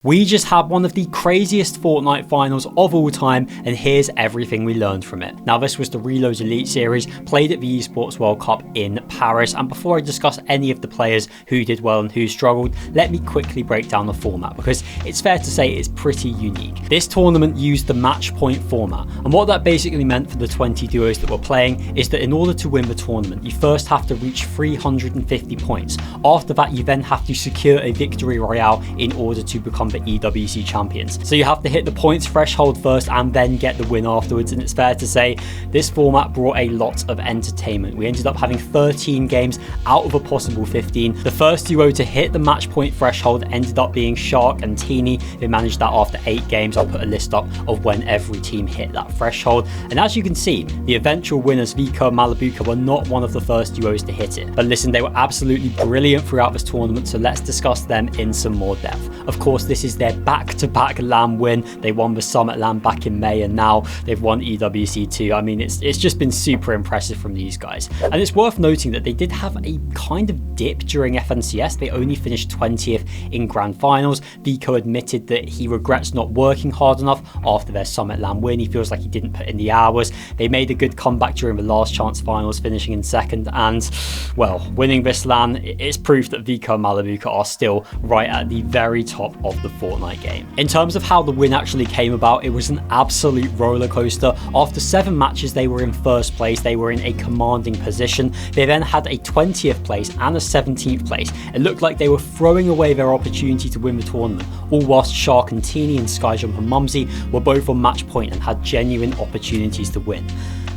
We just had one of the craziest Fortnite finals of all time, and here's everything we learned from it. Now, this was the Reloads Elite Series, played at the Esports World Cup in Paris, and before I discuss any of the players who did well and who struggled, let me quickly break down the format, because it's fair to say it's pretty unique. This tournament used the match point format, and what that basically meant for the 20 duos that were playing is that in order to win the tournament, you first have to reach 350 points. After that, you then have to secure a victory royale in order to become the EWC champions. So you have to hit the points threshold first and then get the win afterwards, and it's fair to say this format brought a lot of entertainment. We ended up having 13 games out of a possible 15. The first duo to hit the match point threshold ended up being Shxrk and T3eny. They managed that after 8 games. I'll put a list up of when every team hit that threshold, and as you can see, the eventual winners Vico Malibuca were not one of the first duos to hit it. But listen, they were absolutely brilliant throughout this tournament, so let's discuss them in some more depth. Of course, this is their back-to-back LAN win. They won the Summit LAN back in May, and now they've won EWC too. I mean, it's just been super impressive from these guys. And it's worth noting that they did have a kind of dip during FNCS. They only finished 20th in Grand Finals. Vico admitted that he regrets not working hard enough after their Summit LAN win. He feels like he didn't put in the hours. They made a good comeback during the last chance finals, finishing in second, and well, winning this LAN is proof that Vico Malibuca are still right at the very top of the Fortnite game. In terms of how the win actually came about, it was an absolute roller coaster. After 7 matches, they were in first place. They were in a commanding position. They then had a 20th place and a 17th place. It looked like they were throwing away their opportunity to win the tournament, all whilst Shxrk T3eny and SkyJump Momsy were both on match point and had genuine opportunities to win.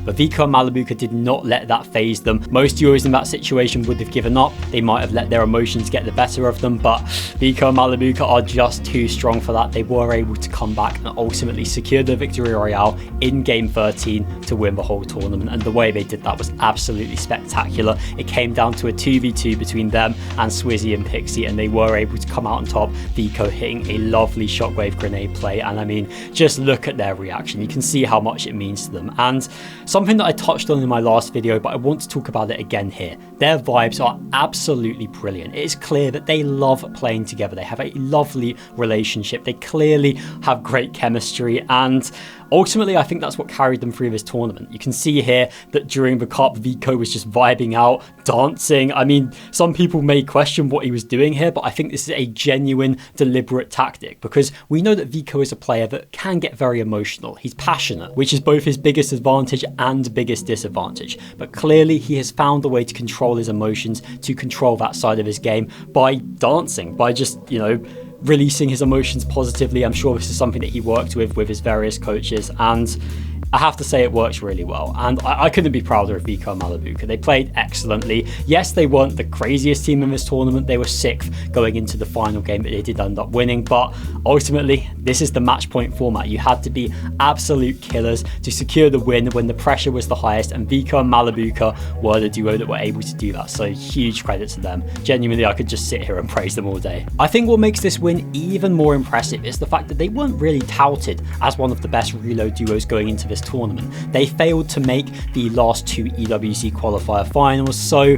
But Vico Malibuca did not let that faze them. Most duos in that situation would have given up. They might have let their emotions get the better of them, but Vico Malibuca are just too strong for that. They were able to come back and ultimately secure the victory royale in game 13 to win the whole tournament, and the way they did that was absolutely spectacular. It came down to a 2v2 between them and SwizzY and Pixie, and they were able to come out on top. Vico hitting a lovely shockwave grenade play, and I mean, just look at their reaction. You can see how much it means to them. And something that I touched on in my last video, but I want to talk about it again here. Their vibes are absolutely brilliant. It is clear that they love playing together. They have a lovely relationship. They clearly have great chemistry, and ultimately, I think that's what carried them through this tournament. You can see here that during the cup, Vico was just vibing out, dancing. I mean, some people may question what he was doing here, but I think this is a genuine, deliberate tactic, because we know that Vico is a player that can get very emotional. He's passionate, which is both his biggest advantage and biggest disadvantage. But clearly, he has found a way to control his emotions, to control that side of his game by dancing, by just, you know, releasing his emotions positively. I'm sure this is something that he worked with his various coaches, and I have to say it works really well, and I couldn't be prouder of Vico Malibuca. They played excellently. Yes, they weren't the craziest team in this tournament. They were 6th going into the final game, but they did end up winning. But ultimately, this is the match point format. You had to be absolute killers to secure the win when the pressure was the highest, and Vico and Malibuca were the duo that were able to do that. So huge credit to them. Genuinely, I could just sit here and praise them all day. I think what makes this win even more impressive is the fact that they weren't really touted as one of the best reload duos going into this tournament. They failed to make the last 2 EWC qualifier finals, so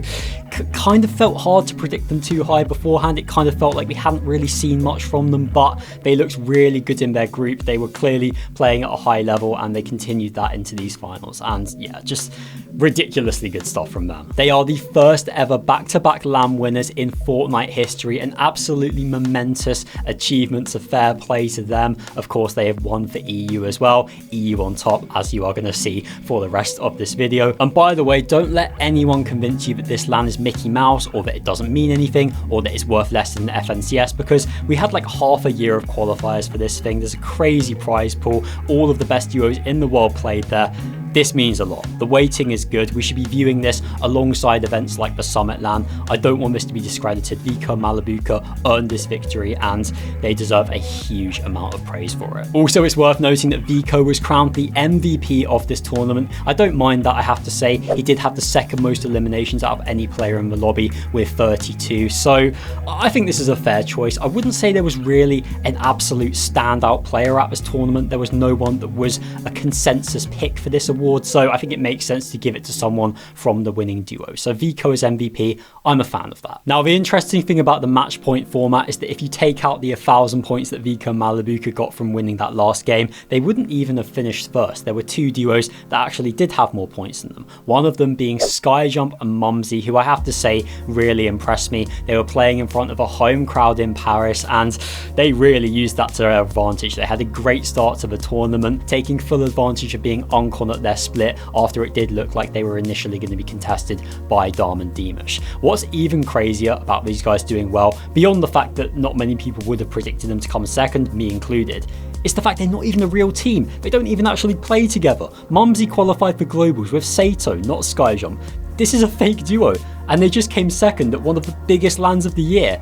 kind of felt hard to predict them too high beforehand. It kind of felt like we hadn't really seen much from them, but they looked really good in their group. They were clearly playing at a high level, and they continued that into these finals, and yeah, just ridiculously good stuff from them. They are the first ever back-to-back LAN winners in Fortnite history, and absolutely momentous achievements. Of fair play to them. Of course, they have won for EU as well. EU on top, as you are going to see for the rest of this video. And by the way, don't let anyone convince you that this LAN is Mickey Mouse, or that it doesn't mean anything, or that it's worth less than the FNCS, because we had like half a year of qualifiers for this thing. There's a crazy prize pool. All of the best duos in the world played there. This means a lot. The weighting is good. We should be viewing this alongside events like the Summit LAN. I don't want this to be discredited. Vico Malibuca earned this victory, and they deserve a huge amount of praise for it. Also, it's worth noting that Vico was crowned the MVP of this tournament. I don't mind that, I have to say. He did have the 2nd most eliminations out of any player in the lobby with 32. So I think this is a fair choice. I wouldn't say there was really an absolute standout player at this tournament. There was no one that was a consensus pick for this award. award, so I think it makes sense to give it to someone from the winning duo. So Vico as MVP, I'm a fan of that. Now, the interesting thing about the match point format is that if you take out the 1,000 points that Vico Malibuca got from winning that last game, they wouldn't even have finished first. There were two duos that actually did have more points than them. One of them being SkyJump and Momsy, who I have to say really impressed me. They were playing in front of a home crowd in Paris, and they really used that to their advantage. They had a great start to the tournament, taking full advantage of being on at their split after it did look like they were initially going to be contested by Dam and Dimash. What's even crazier about these guys doing well, beyond the fact that not many people would have predicted them to come second, me included, it's the fact they're not even a real team. They don't even actually play together. Momsy qualified for Globals with Sato, not SkyJump. This is a fake duo, and they just came second at one of the biggest LANs of the year.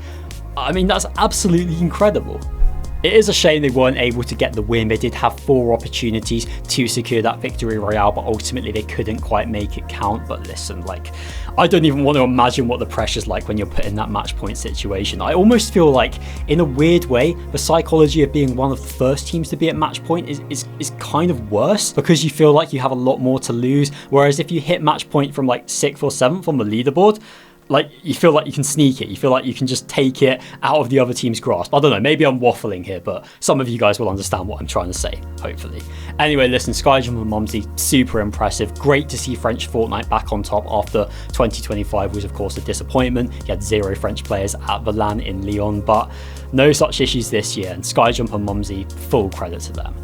I mean, that's absolutely incredible. It is a shame they weren't able to get the win. They did have 4 opportunities to secure that victory royale, but ultimately they couldn't quite make it count. But listen, like, I don't even want to imagine what the pressure's like when you're put in that match point situation. I almost feel like, in a weird way, the psychology of being one of the first teams to be at match point is kind of worse, because you feel like you have a lot more to lose. Whereas if you hit match point from like 6th or 7th on the leaderboard, like, you feel like you can sneak it. You feel like you can just take it out of the other team's grasp. I don't know, maybe I'm waffling here, but some of you guys will understand what I'm trying to say, hopefully. Anyway, listen, SkyJump and Momsy, super impressive. Great to see French Fortnite back on top after 2025 was, of course, a disappointment. You had 0 French players at the LAN in Lyon, but no such issues this year, and SkyJump and Momsy, full credit to them.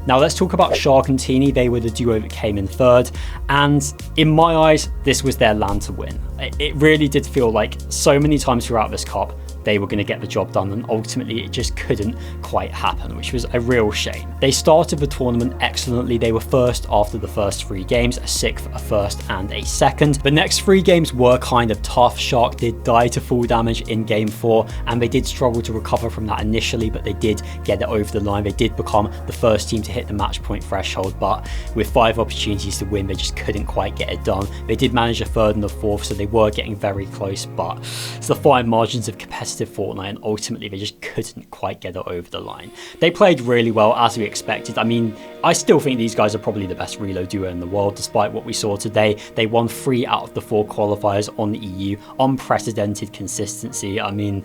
Now let's talk about Shxrk and T3eny. They were the duo that came in 3rd, and in my eyes, this was their LAN to win. It really did feel like so many times throughout this cup, they were going to get the job done, and ultimately it just couldn't quite happen, which was a real shame. They started the tournament excellently. They were first after the first 3 games, a 6th, a 1st and a 2nd. The next 3 games were kind of tough. Shxrk did die to full damage in game 4, and they did struggle to recover from that initially, but they did get it over the line. They did become the first team to hit the match point threshold, but with 5 opportunities to win, they just couldn't quite get it done. They did manage a 3rd and a 4th, so they were getting very close, but it's the fine margins of competitive Fortnite, and ultimately they just couldn't quite get it over the line. They played really well, as we expected. I mean, I still think these guys are probably the best reload duo in the world, despite what we saw today. They won 3 out of the 4 qualifiers on the EU. Unprecedented consistency. I mean,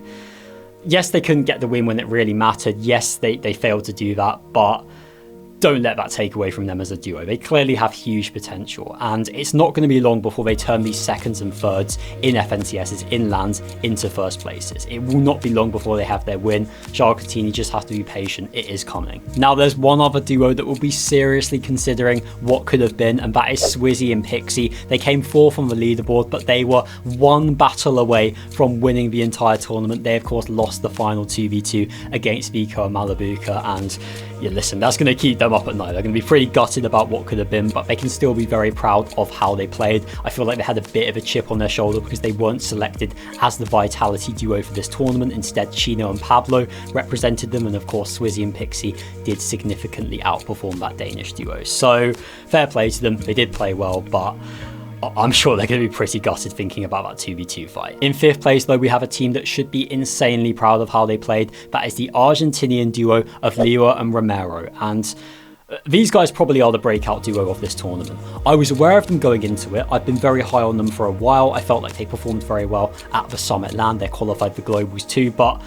yes, they couldn't get the win when it really mattered. Yes, they failed to do that, but don't let that take away from them as a duo. They clearly have huge potential, and it's not going to be long before they turn these 2nds and 3rds in FNCSs, in LANs, into 1st places. It will not be long before they have their win. Shxrk T3eny just have to be patient. It is coming. Now, there's one other duo that will be seriously considering what could have been, and that is SwizzY and Pixie. They came 4th on the leaderboard, but they were 1 battle away from winning the entire tournament. They, of course, lost the final 2v2 against Vico Malibuca, and yeah, listen, that's going to keep them up at night. They're going to be pretty gutted about what could have been, but they can still be very proud of how they played. I feel like they had a bit of a chip on their shoulder because they weren't selected as the Vitality duo for this tournament. Instead, Chino and Pablo represented them, and of course, SwizzY and Pixie did significantly outperform that Danish duo. So, fair play to them. They did play well, but I'm sure they're going to be pretty gutted thinking about that 2v2 fight. In 5th place, though, we have a team that should be insanely proud of how they played. That is the Argentinian duo of Lewa and Romero. And these guys probably are the breakout duo of this tournament. I was aware of them going into it. I've been very high on them for a while. I felt like they performed very well at the Summit LAN. They qualified for Globals too, but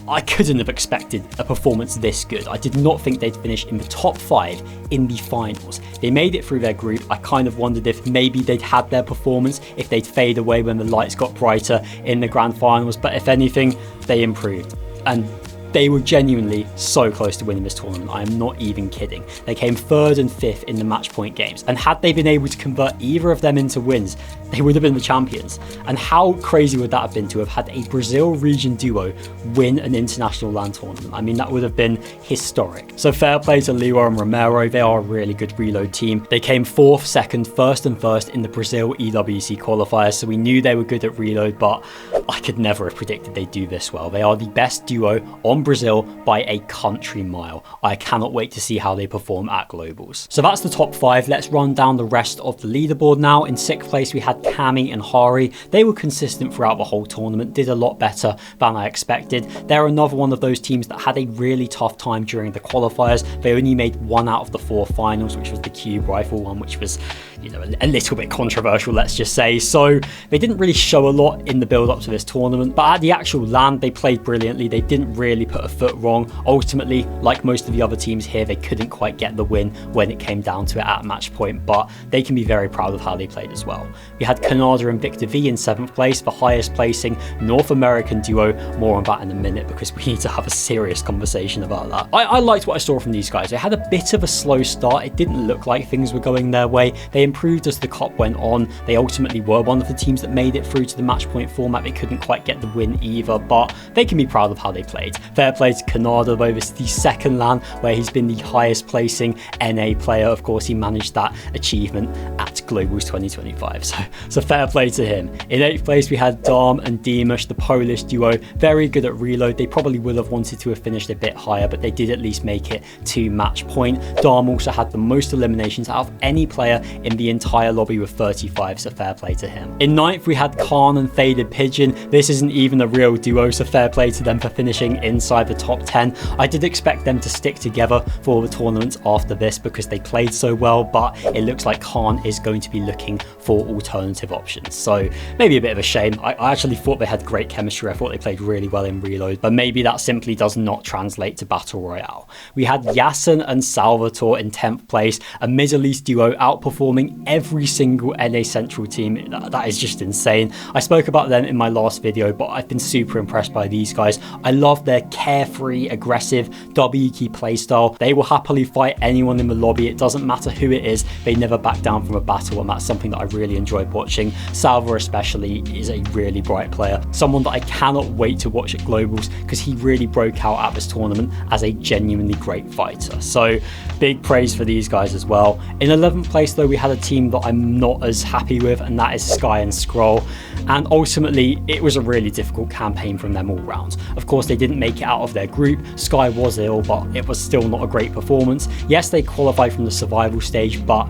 I couldn't have expected a performance this good. I did not think they'd finish in the top 5 in the finals. They made it through their group. I kind of wondered if maybe they'd had their performance, if they'd fade away when the lights got brighter in the grand finals, but if anything, they improved. And they were genuinely so close to winning this tournament. I am not even kidding. They came 3rd and 5th in the match point games, and had they been able to convert either of them into wins, they would have been the champions. And how crazy would that have been to have had a Brazil region duo win an international LAN tournament? I mean, that would have been historic. So fair play to Lewa and Romero. They are a really good reload team. They came 4th, 2nd, 1st and 1st in the Brazil EWC qualifiers, so we knew they were good at reload, but I could never have predicted they'd do this well. They are the best duo on Brazil by a country mile. I cannot wait to see how they perform at Globals. So that's the top 5. Let's run down the rest of the leaderboard now. In 6th place, we had Cammy and Hari. They were consistent throughout the whole tournament, did a lot better than I expected. They're another one of those teams that had a really tough time during the qualifiers. They only made 1 out of the 4 finals, which was the cube rifle one, which was, you know, a little bit controversial, let's just say. So they didn't really show a lot in the build up to this tournament, but at the actual land, they played brilliantly. They didn't really put a foot wrong. Ultimately, like most of the other teams here, they couldn't quite get the win when it came down to it at match point, but they can be very proud of how they played as well. We had Canada and Victor V in 7th place, the highest placing North American duo. More on that in a minute because we need to have a serious conversation about that. I liked what I saw from these guys. They had a bit of a slow start. It didn't look like things were going their way. They improved as the cup went on. They ultimately were one of the teams that made it through to the match point format. They couldn't quite get the win either, but they can be proud of how they played. Fair play to Canada though. This is the second LAN where he's been the highest placing NA player. Of course, he managed that achievement at Globals 2025. So fair play to him. In 8th place, we had Darm and Dimash, the Polish duo. Very good at reload. They probably would have wanted to have finished a bit higher, but they did at least make it to match point. Darm also had the most eliminations out of any player in the entire lobby with 35, so fair play to him. In 9th, we had Khan and Faded Pigeon. This isn't even a real duo, so fair play to them for finishing inside the top 10. I did expect them to stick together for the tournaments after this because they played so well, but it looks like Khan is going to be looking for alternative options. So maybe a bit of a shame. I actually thought they had great chemistry. I thought they played really well in reload, but maybe that simply does not translate to Battle Royale. We had Yasin and Salvatore in 10th place, a Middle East duo outperforming every single NA Central team. That is just insane. I spoke about them in my last video, but I've been super impressed by these guys. I love their carefree, aggressive, W key playstyle. They will happily fight anyone in the lobby. It doesn't matter who it is. They never back down from a battle, and that's something that I really enjoyed watching. Salva especially is a really bright player, someone that I cannot wait to watch at Globals because he really broke out at this tournament as a genuinely great fighter. So big praise for these guys as well. In 11th place though, we had a team that I'm not as happy with, and that is Sky and Scroll. And ultimately, it was a really difficult campaign from them all round. Of course, they didn't make it out of their group. Sky was ill, but it was still not a great performance. Yes, they qualified from the survival stage, but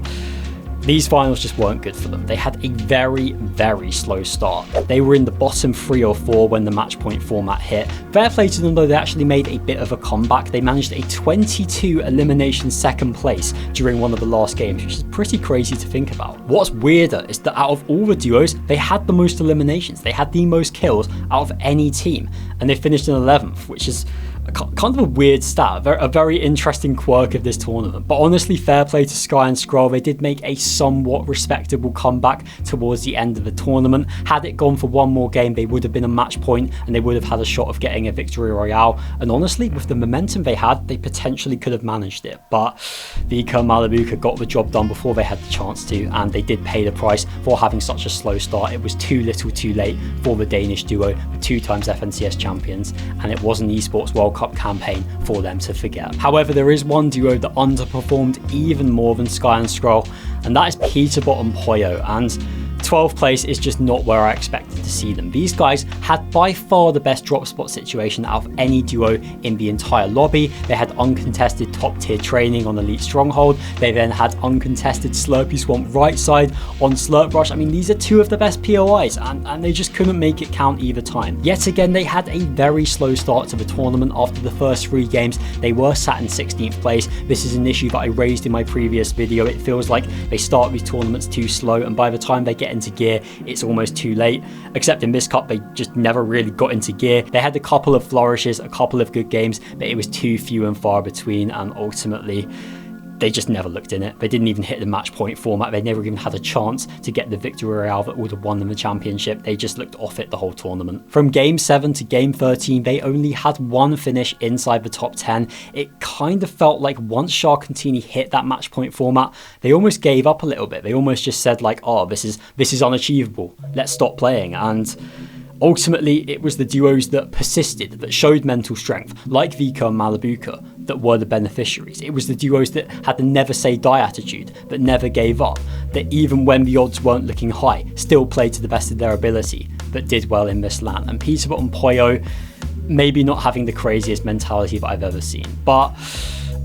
these finals just weren't good for them. They had a very, very slow start. They were in the bottom 3 or 4 when the match point format hit. Fair play to them though, they actually made a bit of a comeback. They managed a 22 elimination 2nd place during one of the last games, which is pretty crazy to think about. What's weirder is that out of all the duos, they had the most eliminations. They had the most kills out of any team, and they finished in 11th, which is kind of a weird stat, a very interesting quirk of this tournament. But honestly, fair play to Sky and Scroll. They did make a somewhat respectable comeback towards the end of the tournament. Had it gone for one more game, they would have been a match point and they would have had a shot of getting a victory royale. And honestly, with the momentum they had, they potentially could have managed it. But Vico Malibuca got the job done before they had the chance to, and they did pay the price for having such a slow start. It was too little too late for the Danish duo, the 2 times FNCS champions, and it was an Esports World Cup campaign for them to forget. However, there is one duo that underperformed even more than Sky and Scroll, and that is Peterbot Pollo, and 12th place is just not where I expected to see them. These guys had by far the best drop spot situation out of any duo in the entire lobby. They had uncontested top tier training on Elite Stronghold. They then had uncontested Slurpy Swamp right side on Slurp Rush. I mean, these are 2 of the best POIs, and they just couldn't make it count either time. Yet again, they had a very slow start to the tournament. After the first 3 games, they were sat in 16th place. This is an issue that I raised in my previous video. It feels like they start these tournaments too slow, and by the time they get into gear, it's almost too late. Except in this cup, they just never really got into gear. They had a couple of flourishes, a couple of good games, but it was too few and far between, and ultimately they just never looked in it. They didn't even hit the match point format. They never even had a chance to get the victory royale that would have won them the championship. They just looked off it the whole tournament. From game 7 to game 13, they only had 1 finish inside the top 10. It kind of felt like once Shxrk T3eny hit that match point format, they almost gave up a little bit. They almost just said like, oh, this is unachievable. Let's stop playing. And ultimately, it was the duos that persisted, that showed mental strength, like Vico and Malibuca, that were the beneficiaries. It was the duos that had the never say die attitude, that never gave up, that even when the odds weren't looking high, still played to the best of their ability, that did well in this LAN. And Peterbot and Pollo, maybe not having the craziest mentality that I've ever seen. But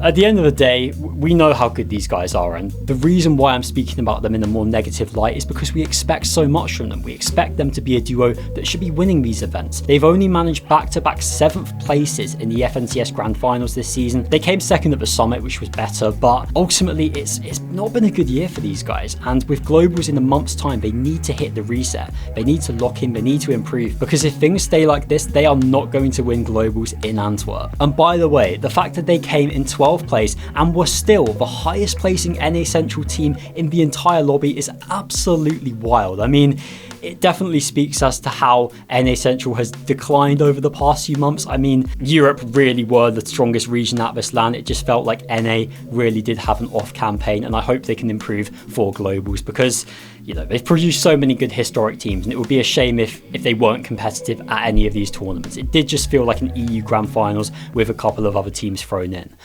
at the end of the day, we know how good these guys are, and the reason why I'm speaking about them in a more negative light is because we expect so much from them. We expect them to be a duo that should be winning these events. They've only managed back-to-back 7th places in the FNCS Grand Finals this season. They came 2nd at the Summit, which was better, but ultimately it's not been a good year for these guys, and with Globals in a month's time, they need to hit the reset. They need to lock in, they need to improve, because if things stay like this, they are not going to win Globals in Antwerp. And by the way, the fact that they came in 12th place and were still the highest placing NA Central team in the entire lobby is absolutely wild. I mean, it definitely speaks as to how NA Central has declined over the past few months. I mean, Europe really were the strongest region at this LAN. It just felt like NA really did have an off campaign, and I hope they can improve for Globals, because you know, they've produced so many good historic teams, and it would be a shame if they weren't competitive at any of these tournaments. It did just feel like an EU Grand Finals with a couple of other teams thrown in.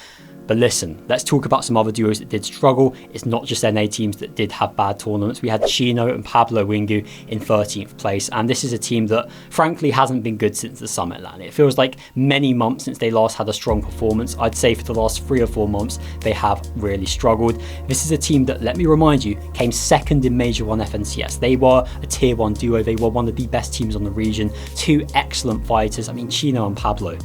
But listen, let's talk about some other duos that did struggle. It's not just NA teams that did have bad tournaments. We had Chino and Pablo Wingu in 13th place, and this is a team that frankly hasn't been good since the Summit LAN. It feels like many months since they last had a strong performance. I'd say for the last 3 or 4 months, they have really struggled. This is a team that, let me remind you, came 2nd in Major 1 FNCS. They were a tier 1 duo. They were one of the best teams on the region. 2 excellent fighters. I mean, Chino and Pablo,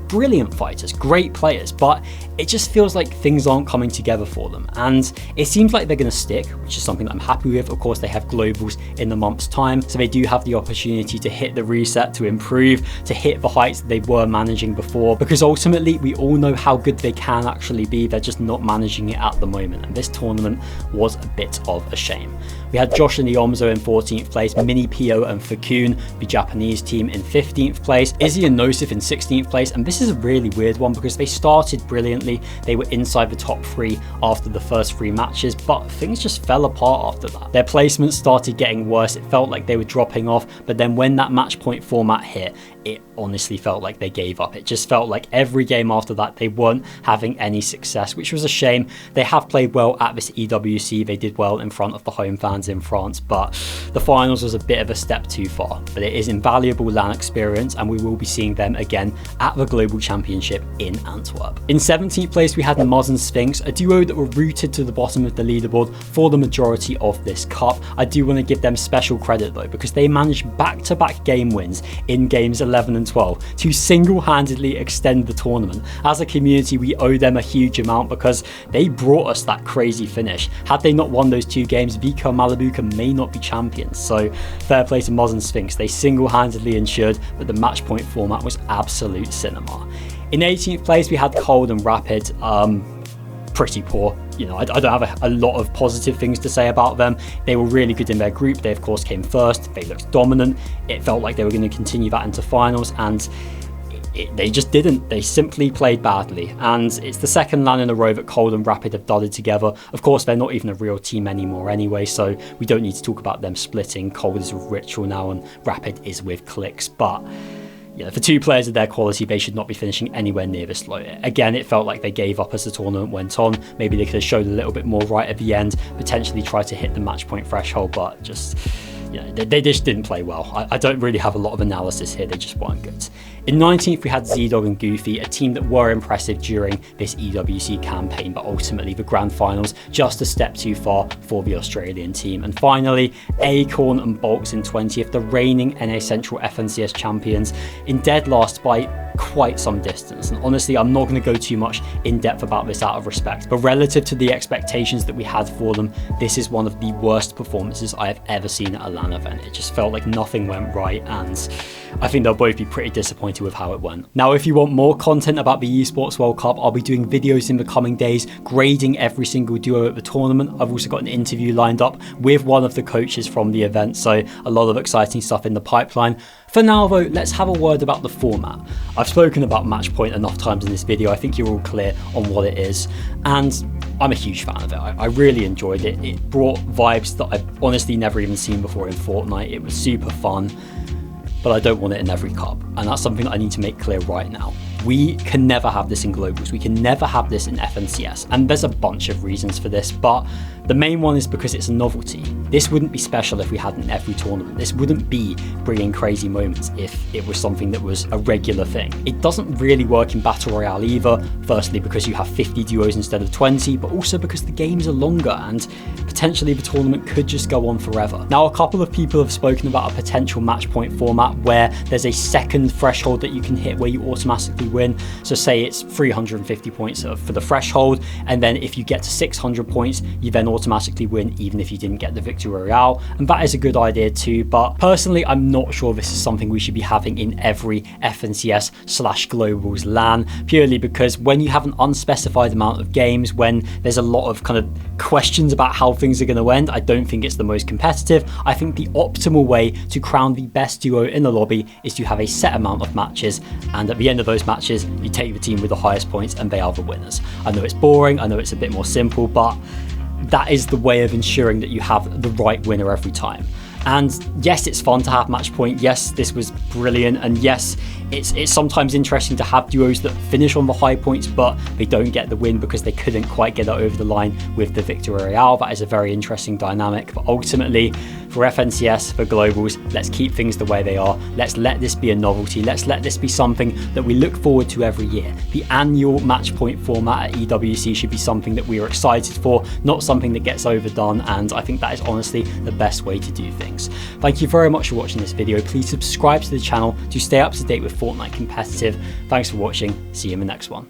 brilliant fighters, great players, but it just feels like things aren't coming together for them, and it seems like they're going to stick, which is something that I'm happy with. Of course, they have Globals in the month's time, so they do have the opportunity to hit the reset, to improve, to hit the heights that they were managing before, because ultimately we all know how good they can actually be. They're just not managing it at the moment, and this tournament was a bit of a shame. We had Josh and Iomzo in 14th place, Mini Pio and Fakun, the Japanese team, in 15th place, Izzy and Nosif in 16th place, and this is a really weird one because they started brilliantly. They were inside the top 3 after the first 3 matches, but things just fell apart after that. Their placements started getting worse. It felt like they were dropping off, but then when that match point format hit, it honestly felt like they gave up. It just felt like every game after that they weren't having any success, which was a shame. They have played well at this EWC. They did well in front of the home fans in France, but the finals was a bit of a step too far. But it is invaluable LAN experience, and we will be seeing them again at the Global Championship in Antwerp. In 17th place, we had Moz and Sphinx, a duo that were rooted to the bottom of the leaderboard for the majority of this cup. I do want to give them special credit though, because they managed back-to-back game wins in games 11 and 12 to single-handedly extend the tournament. As a community, we owe them a huge amount because they brought us that crazy finish. Had they not won those 2 games, Vico Malibuca may not be champions. So fair play to Moz and Sphinx. They single-handedly ensured that the match point format was absolute cinema. In 18th place, we had Cold and Rapid. Pretty poor. You know, I don't have a lot of positive things to say about them. They were really good in their group. They of course came first. They looked dominant. It felt like they were going to continue that into finals, and they just didn't. They simply played badly, and it's the second LAN in a row that Cold and Rapid have dudded together. Of course, they're not even a real team anymore anyway, so we don't need to talk about them splitting. Cold is with Ritual now, and Rapid is with Clicks, but you know, for 2 players of their quality, they should not be finishing anywhere near this low. Again, it felt like they gave up as the tournament went on. Maybe they could have showed a little bit more right at the end, potentially try to hit the match point threshold, but just, you know, they just didn't play well. I don't really have a lot of analysis here. They just weren't good. In 19th, we had Z-Dog and Goofy, a team that were impressive during this EWC campaign, but ultimately the grand finals just a step too far for the Australian team. And finally, Acorn and Bolts in 20th, the reigning NA Central FNCS champions, in dead last by quite some distance. And honestly, I'm not going to go too much in depth about this out of respect, but relative to the expectations that we had for them, this is one of the worst performances I have ever seen at a LAN event. It just felt like nothing went right, and I think they'll both be pretty disappointed with how it went. Now, if you want more content about the Esports World Cup, I'll be doing videos in the coming days grading every single duo at the tournament. I've also got an interview lined up with one of the coaches from the event, so a lot of exciting stuff in the pipeline. For now though, let's have a word about the format. I've spoken about match point enough times in this video. I think you're all clear on what it is, and I'm a huge fan of it. I really enjoyed it. It brought vibes that I've honestly never even seen before in Fortnite. It was super fun, but I don't want it in every cup, and that's something that I need to make clear right now. We can never have this in globals. We can never have this in FNCS. And there's a bunch of reasons for this, but the main one is because it's a novelty. This wouldn't be special if we had it in every tournament. This wouldn't be bringing crazy moments if it was something that was a regular thing. It doesn't really work in Battle Royale either, firstly because you have 50 duos instead of 20, but also because the games are longer and potentially the tournament could just go on forever. Now, a couple of people have spoken about a potential match point format where there's a second threshold that you can hit where you automatically win. So say it's 350 points for the threshold, and then if you get to 600 points, you then automatically win even if you didn't get the Victory Royale, and that is a good idea too, but personally I'm not sure this is something we should be having in every FNCS/Globals LAN, purely because when you have an unspecified amount of games, when there's a lot of kind of questions about how things are going to end, I don't think it's the most competitive. I think the optimal way to crown the best duo in the lobby is to have a set amount of matches, and at the end of those matches you take the team with the highest points and they are the winners. I know it's boring, I know it's a bit more simple, but that is the way of ensuring that you have the right winner every time. And yes, it's fun to have match point. Yes, this was brilliant. And yes, it's sometimes interesting to have duos that finish on the high points, but they don't get the win because they couldn't quite get it over the line with the Victory Royale. That is a very interesting dynamic. But ultimately, for FNCS, for globals, let's keep things the way they are. Let's let this be a novelty. Let's let this be something that we look forward to every year. The annual match point format at EWC should be something that we are excited for, not something that gets overdone. And I think that is honestly the best way to do things. Thank you very much for watching this video. Please subscribe to the channel to stay up to date with Fortnite competitive. Thanks for watching. See you in the next one.